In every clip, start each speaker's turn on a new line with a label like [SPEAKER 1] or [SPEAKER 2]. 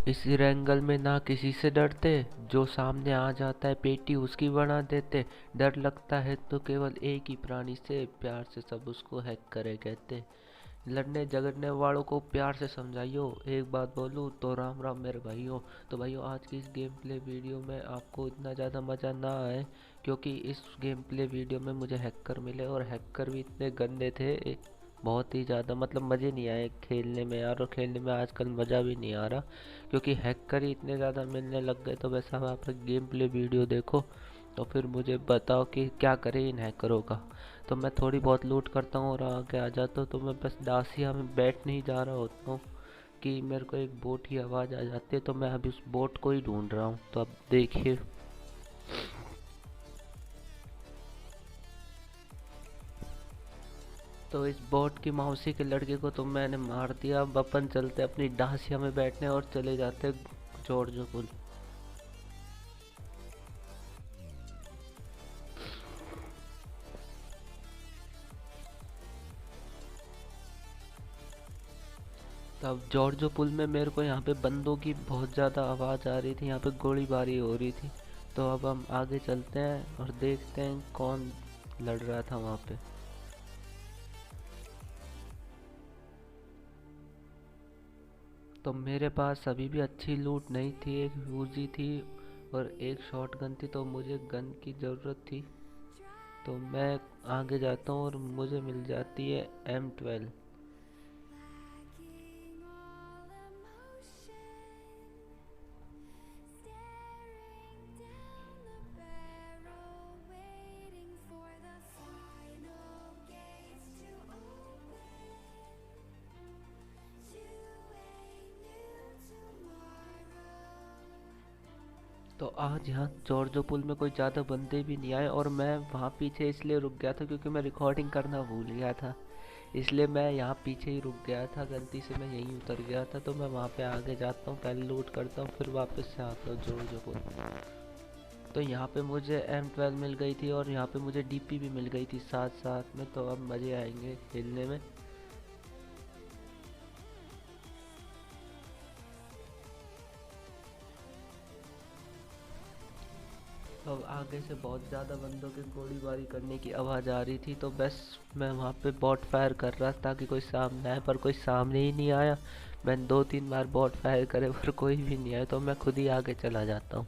[SPEAKER 1] इस रेंगल में ना किसी से डरते, जो सामने आ जाता है पेटी उसकी बना देते। डर लगता है तो केवल एक ही प्राणी से, प्यार से सब उसको हैक करे कहते। लड़ने झगड़ने वालों को प्यार से समझाइयो, एक बात बोलूँ तो राम राम मेरे भाइयों। तो भाइयों, आज की इस गेम प्ले वीडियो में आपको इतना ज़्यादा मज़ा ना आए, क्योंकि इस गेम प्ले वीडियो में मुझे हैकर मिले और हैकर भी इतने गंदे थे, बहुत ही ज़्यादा मतलब मज़े नहीं आए खेलने में यार। और खेलने में आजकल मज़ा भी नहीं आ रहा, क्योंकि हैकर ही इतने ज़्यादा मिलने लग गए। तो वैसा आप गेम प्ले वीडियो देखो, तो फिर मुझे बताओ कि क्या करें इन हैकरों का। तो मैं थोड़ी बहुत लूट करता हूँ और आगे आ जाता हूँ। तो मैं बस दासिया में बैठ नहीं जा रहा होता हूँ कि मेरे को एक बोट की आवाज़ आ जाती है, तो मैं अभी उस बोट को ही ढूंढ रहा हूँ। तो अब देखिए, तो इस बोट की मौसी के लड़के को तो मैंने मार दिया। अब अपन चलते अपनी दासिया में बैठने और चले जाते जॉर्ज पुल। तब जॉर्जो पुल में मेरे को यहाँ पे बंदों की बहुत ज़्यादा आवाज़ आ रही थी, यहाँ पे गोलीबारी हो रही थी। तो अब हम आगे चलते हैं और देखते हैं कौन लड़ रहा था वहाँ पे। तो मेरे पास अभी भी अच्छी लूट नहीं थी, एक यूजी थी और एक शॉटगन थी, तो मुझे गन की ज़रूरत थी। तो मैं आगे जाता हूँ और मुझे मिल जाती है M12। तो आज यहाँ जॉर्जो पुल में कोई ज़्यादा बंदे भी नहीं आए, और मैं वहाँ पीछे इसलिए रुक गया था क्योंकि मैं रिकॉर्डिंग करना भूल गया था। इसलिए मैं यहाँ पीछे ही रुक गया था, गलती से मैं यहीं उतर गया था। तो मैं वहाँ पे आगे जाता हूँ, पहले लूट करता हूँ, फिर वापस से आता हूँ जॉर्जो पुल। तो यहाँ पे मुझे M12 मिल गई थी और यहाँ पे मुझे DP भी मिल गई थी साथ साथ में। तो अब मज़े आएंगे खेलने में। अब आगे से बहुत ज़्यादा बंदों की गोलीबारी करने की आवाज़ आ रही थी, तो बस मैं वहाँ पे बॉट फायर कर रहा था ताकि कोई सामने आए, पर कोई सामने ही नहीं आया। मैंने 2-3 बार बॉट फायर करे पर कोई भी नहीं आया, तो मैं खुद ही आगे चला जाता हूँ।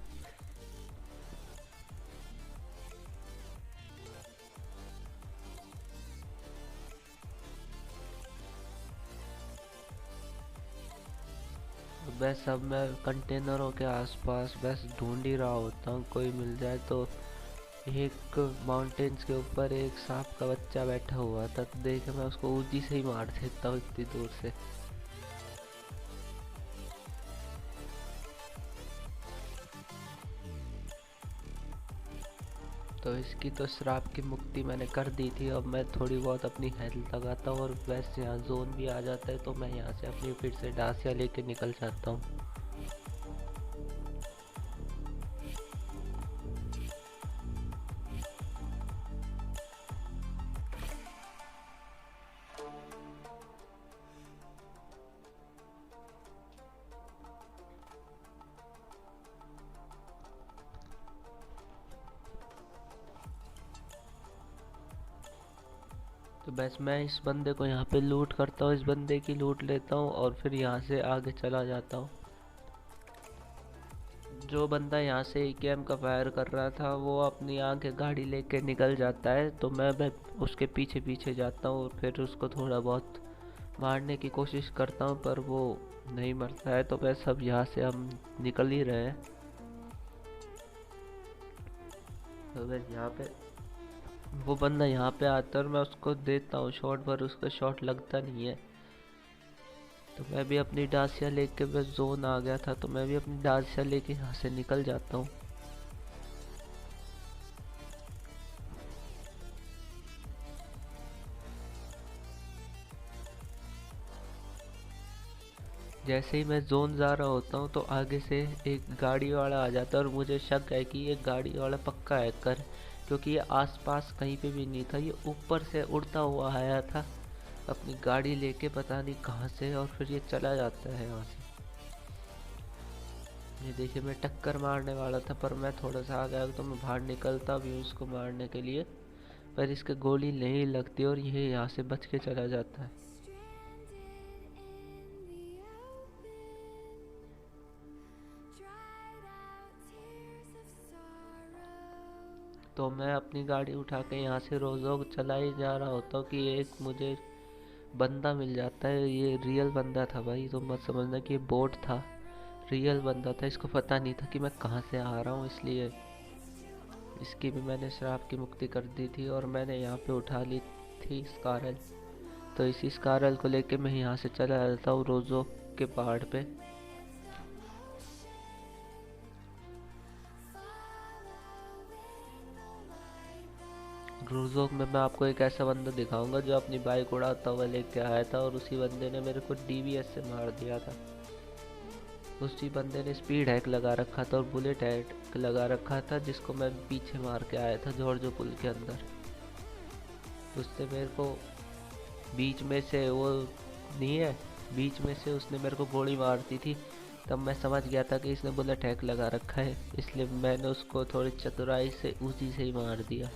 [SPEAKER 1] बस अब मैं कंटेनरों के आसपास बस ढूंढ ही रहा होता हूँ, कोई मिल जाए तो। एक माउंटेन्स के ऊपर एक सांप का बच्चा बैठा हुआ था, तो देखे मैं उसको उजी से ही मार देता हूँ इतनी दूर से। तो इसकी तो श्राप की मुक्ति मैंने कर दी थी। अब मैं थोड़ी बहुत अपनी हेल्थ लगाता हूँ और वैसे यहाँ जोन भी आ जाता है, तो मैं यहाँ से अपनी फिर से डासिया लेके निकल जाता हूँ। तो बस मैं इस बंदे को यहाँ पे लूट करता हूँ, इस बंदे की लूट लेता हूँ और फिर यहाँ से आगे चला जाता हूँ। जो बंदा यहाँ से AKM का फायर कर रहा था वो अपनी आगे गाड़ी लेके निकल जाता है, तो मैं उसके पीछे पीछे जाता हूँ और फिर उसको थोड़ा बहुत मारने की कोशिश करता हूँ, पर वो नहीं मरता है। तो बस अब यहाँ से हम निकल ही रहे हैं। तो बस यहाँ पे वो बंदा यहाँ पे आता है और मैं उसको देता हूँ शॉट, पर उसका शॉट लगता नहीं है। तो मैं भी अपनी डासिया लेके, बस जोन आ गया था तो मैं भी अपनी डासिया लेके यहाँ से निकल जाता हूँ। जैसे ही मैं जोन जा रहा होता हूँ तो आगे से एक गाड़ी वाला आ जाता है, और मुझे शक है कि ये गाड़ी वाला पक्का हैकर है, क्योंकि ये आसपास कहीं पे भी नहीं था। ये ऊपर से उड़ता हुआ आया था अपनी गाड़ी लेके, पता नहीं कहाँ से, और फिर ये चला जाता है यहाँ से। ये देखिए मैं टक्कर मारने वाला था पर मैं थोड़ा सा आ गया तो मैं बाहर निकलता भी हूँ इसको मारने के लिए, पर इसके गोली नहीं लगती और ये यहाँ से बच के चला जाता है। तो मैं अपनी गाड़ी उठा के यहाँ से रोज़ोग चला ही जा रहा होता हूँ कि एक मुझे बंदा मिल जाता है। ये रियल बंदा था भाई, तो मत समझना कि ये बोट था, रियल बंदा था। इसको पता नहीं था कि मैं कहाँ से आ रहा हूँ, इसलिए इसकी भी मैंने श्राप की मुक्ति कर दी थी और मैंने यहाँ पे उठा ली थी स्कारल। तो इसी स्कारल को लेके मैं यहाँ से चला जाता हूँ रोज़ोग के पहाड़ पे। रोज़ोक में मैं आपको एक ऐसा बंदा दिखाऊंगा जो अपनी बाइक उड़ाता हुआ लेके आया था और उसी बंदे ने मेरे को डीवीएस से मार दिया था। उसी बंदे ने स्पीड हैक लगा रखा था और बुलेट हैक लगा रखा था, जिसको मैं पीछे मार के आया था जॉर्जो पुल के अंदर। उसने मेरे को बीच में से, वो नहीं है, बीच में से उसने मेरे को गोली मार दी थी। तब मैं समझ गया था कि इसने बुलेट हैक लगा रखा है, इसलिए मैंने उसको थोड़ी चतुराई से उसी से ही मार दिया।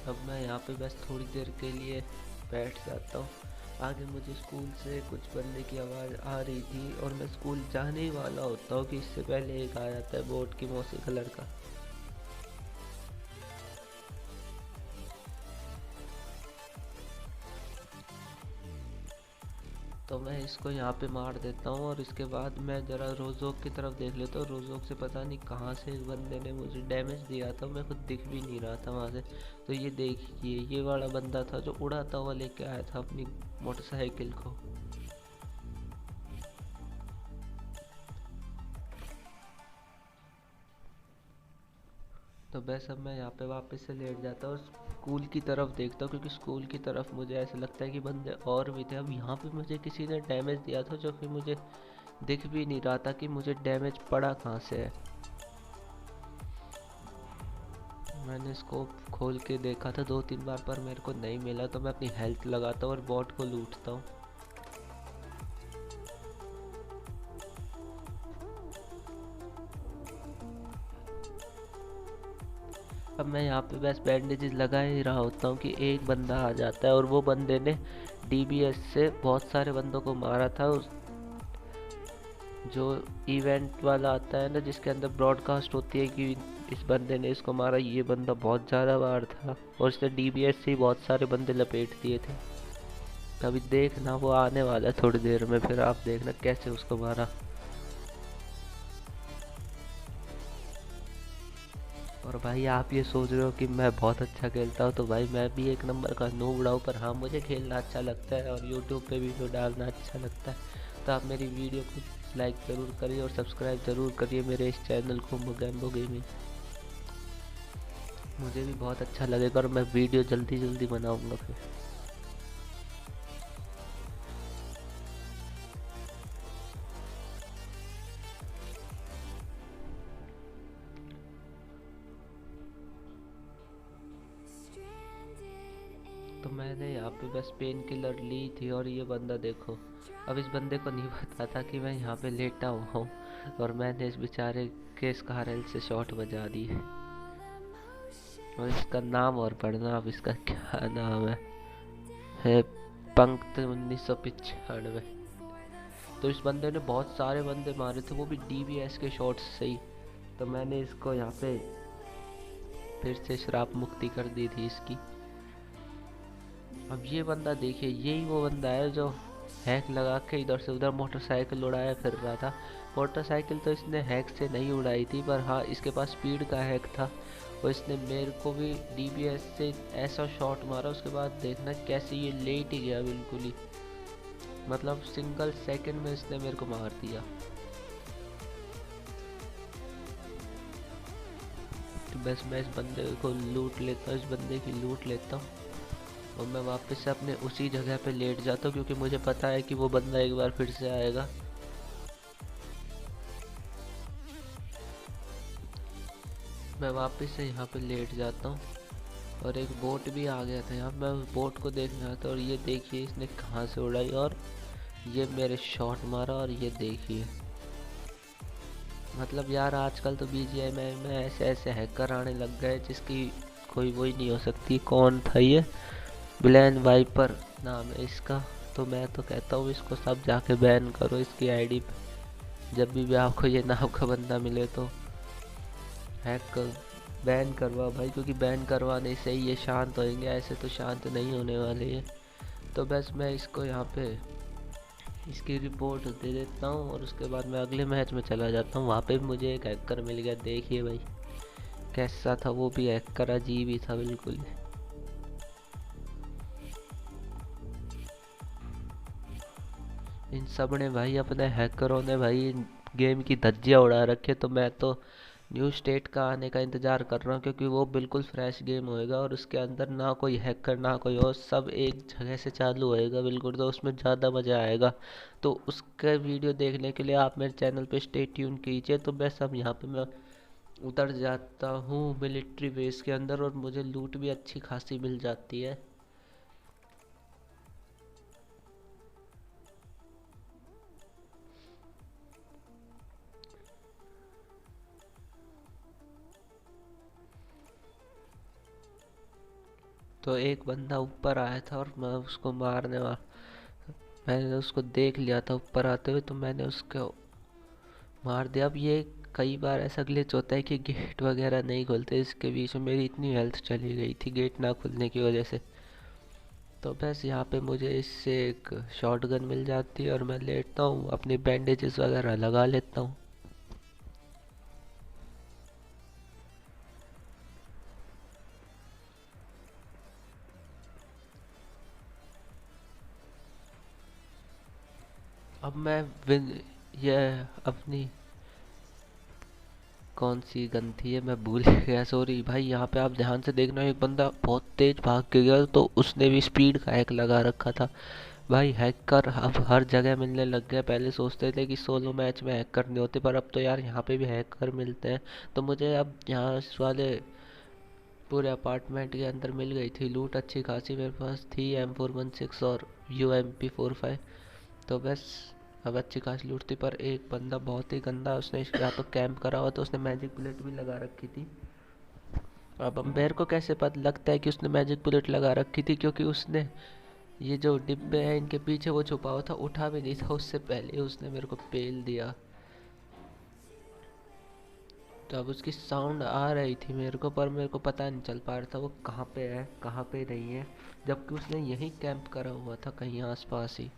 [SPEAKER 1] अब मैं यहाँ पे बस थोड़ी देर के लिए बैठ जाता हूँ। आगे मुझे स्कूल से कुछ बंदे की आवाज़ आ रही थी और मैं स्कूल जाने ही वाला होता हूँ कि इससे पहले एक आ जाता है बोट की मौसी का लड़का। तो मैं इसको यहाँ पे मार देता हूँ और इसके बाद मैं ज़रा रोज़ोक की तरफ देख लेता हूँ। रोज़ोक से पता नहीं कहाँ से इस बंदे ने मुझे डैमेज दिया था, मैं खुद दिख भी नहीं रहा था वहाँ से। तो ये देखिए, ये वाला बंदा था जो उड़ाता हुआ लेके आया था अपनी मोटरसाइकिल को। तो बस अब मैं यहाँ पे वापस से लेट जाता हूँ, स्कूल की तरफ देखता हूँ, क्योंकि स्कूल की तरफ मुझे ऐसा लगता है कि बंदे और भी थे। अब यहाँ पे मुझे किसी ने डैमेज दिया था जो कि मुझे दिख भी नहीं रहा था कि मुझे डैमेज पड़ा कहाँ से है। मैंने स्कोप खोल के देखा था 2-3 बार पर मेरे को नहीं मिला, तो मैं अपनी हेल्थ लगाता हूँ और बॉट को लूटता हूँ। अब मैं यहाँ पे बस बैंडेजेस लगा ही रहा होता हूँ कि एक बंदा आ जाता है और वो बंदे ने डीबीएस से बहुत सारे बंदों को मारा था। उस जो इवेंट वाला आता है ना, जिसके अंदर ब्रॉडकास्ट होती है कि इस बंदे ने इसको मारा, ये बंदा बहुत ज़्यादा बार था और इसने डीबीएस से ही बहुत सारे बंदे लपेट दिए थे। अभी देखना वो आने वाला है थोड़ी देर में, फिर आप देखना कैसे उसको मारा। और भाई आप ये सोच रहे हो कि मैं बहुत अच्छा खेलता हूँ, तो भाई मैं भी एक नंबर का नूब रहा हूँ, पर हाँ मुझे खेलना अच्छा लगता है और यूट्यूब पे वीडियो डालना अच्छा लगता है। तो आप मेरी वीडियो को लाइक ज़रूर करिए और सब्सक्राइब ज़रूर करिए मेरे इस चैनल को मोगैम्बो गेमिंग। मुझे भी बहुत अच्छा लगेगा और मैं वीडियो जल्दी जल्दी बनाऊँगा फिर। तो मैंने यहाँ पे बस पेन किलर ली थी और ये बंदा देखो, अब इस बंदे को नहीं पता था कि मैं यहाँ पे लेटा हुआ हूँ और मैंने इस बेचारे के स्कारल से शॉट बजा दी है। और इसका नाम और पढ़ना, अब इसका क्या नाम है पंक्त 1995। तो इस बंदे ने बहुत सारे बंदे मारे थे, वो भी डीबीएस के शॉट्स से ही। तो मैंने इसको यहाँ पे फिर से श्राप मुक्ति कर दी थी इसकी। अब ये बंदा देखिए, यही वो बंदा है जो हैक लगा के इधर से उधर मोटरसाइकिल उड़ाया फिर रहा था। मोटरसाइकिल तो इसने हैक से नहीं उड़ाई थी, पर हाँ इसके पास स्पीड का हैक था और इसने मेरे को भी डीबीएस से ऐसा शॉट मारा। उसके बाद देखना कैसे ये लेट ही गया बिल्कुल ही, मतलब सिंगल सेकंड में इसने मेरे को मार दिया। तो बस मैं इस बंदे को लूट लेता हूँ, इस बंदे की लूट लेता हूँ और मैं वापस से अपने उसी जगह पे लेट जाता हूँ, क्योंकि मुझे पता है कि वो बंदा एक बार फिर से आएगा। मैं वापस से यहाँ पे लेट जाता हूँ और एक बोट भी आ गया था यहाँ। मैं उस बोट को देखने आता हूँ और ये देखिए इसने कहाँ से उड़ाई और ये मेरे शॉट मारा। और ये देखिए मतलब यार आजकल तो BGMI में ऐसे ऐसे हैकर आने लग गए जिसकी कोई वही नहीं हो सकती। कौन था ये? ब्लैन वाइपर नाम है इसका। तो मैं तो कहता हूँ इसको सब जाके बैन करो इसकी आईडी पे। जब भी आपको ये नाम का बंदा मिले तो हैक कर बैन करवा भाई, क्योंकि बैन करवाने से ही ये शांत होएंगे, ऐसे तो शांत नहीं होने वाले ये। तो बस मैं इसको यहाँ पे इसकी रिपोर्ट दे देता हूँ और उसके बाद मैं अगले मैच में चला जाता हूँ। वहाँ पे भी मुझे एक हैकर मिल गया। देखिए भाई कैसा था, वो भी हैकर अजीब ही था बिल्कुल। इन सब ने भाई अपने हैकरों ने भाई गेम की धज्जियाँ उड़ा रखे। तो मैं तो न्यू स्टेट का आने का इंतज़ार कर रहा हूँ, क्योंकि वो बिल्कुल फ्रेश गेम होएगा और उसके अंदर ना कोई हैकर ना कोई और, सब एक जगह से चालू होएगा बिल्कुल। तो उसमें ज़्यादा मज़ा आएगा। तो उसका वीडियो देखने के लिए आप मेरे चैनल पे स्टे ट्यून कीजिए। तो बस अब यहाँ पे मैं उतर जाता हूँ मिलिट्री बेस के अंदर और मुझे लूट भी अच्छी खासी मिल जाती है। तो एक बंदा ऊपर आया था और मैं उसको मारने वाला, मैंने उसको देख लिया था ऊपर आते हुए, तो मैंने उसको मार दिया। अब ये कई बार ऐसा ग्लिच होता है कि गेट वगैरह नहीं खुलते, इसके बीच में मेरी इतनी हेल्थ चली गई थी गेट ना खुलने की वजह से। तो बस यहाँ पे मुझे इससे एक शॉटगन मिल जाती है और मैं लेटता हूँ, अपनी बैंडेजेस वगैरह लगा लेता हूँ। अब मैं ये अपनी कौन सी गन थी ये मैं भूल गया, सॉरी भाई। यहाँ पे आप ध्यान से देखना, एक बंदा बहुत तेज भाग के गया तो उसने भी स्पीड का हैक लगा रखा था। भाई हैकर अब हर जगह मिलने लग गए। पहले सोचते थे कि सोलो मैच में हैकर नहीं होते, पर अब तो यार यहाँ पे भी हैकर मिलते हैं। तो मुझे अब यहाँ इस वाले पूरे अपार्टमेंट के अंदर मिल गई थी लूट अच्छी खासी। मेरे पास थी M416 और UMP45। तो बस अब अच्छी खासी लूट थी। पर एक बंदा बहुत ही गंदा, उसने या तो कैंप करा हुआ तो उसने मैजिक बुलेट भी लगा रखी थी। अब अंबेर को कैसे पता लगता है कि उसने मैजिक बुलेट लगा रखी थी? क्योंकि उसने ये जो डिब्बे हैं इनके पीछे वो छुपा हुआ था, उठा भी नहीं था उससे पहले उसने मेरे को पेल दिया। तो अब उसकी साउंड आ रही थी मेरे को, पर मेरे को पता नहीं चल पा रहा था वो कहाँ पे है कहाँ पे नहीं है, जबकि उसने यहीं कैंप करा हुआ था कहीं आसपास ही।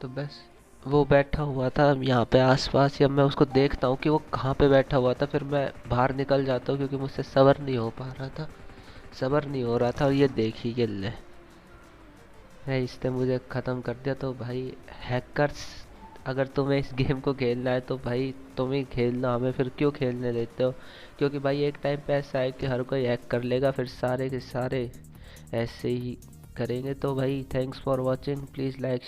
[SPEAKER 1] तो बस वो बैठा हुआ था यहाँ पे आसपास ही। अब मैं उसको देखता हूँ कि वो कहाँ पे बैठा हुआ था, फिर मैं बाहर निकल जाता हूँ क्योंकि मुझसे सबर नहीं हो पा रहा था, सबर नहीं हो रहा था। और ये देखिए ये ले है, इसने मुझे ख़त्म कर दिया। तो भाई हैकर्स, अगर तुम्हें इस गेम को खेलना है तो भाई तुम ही खेलना, हमें फिर क्यों खेलने देते हो? क्योंकि भाई एक टाइम पे ऐसा है कि हर कोई हैक कर लेगा, फिर सारे के सारे ऐसे ही करेंगे। तो भाई thanks for watching, please like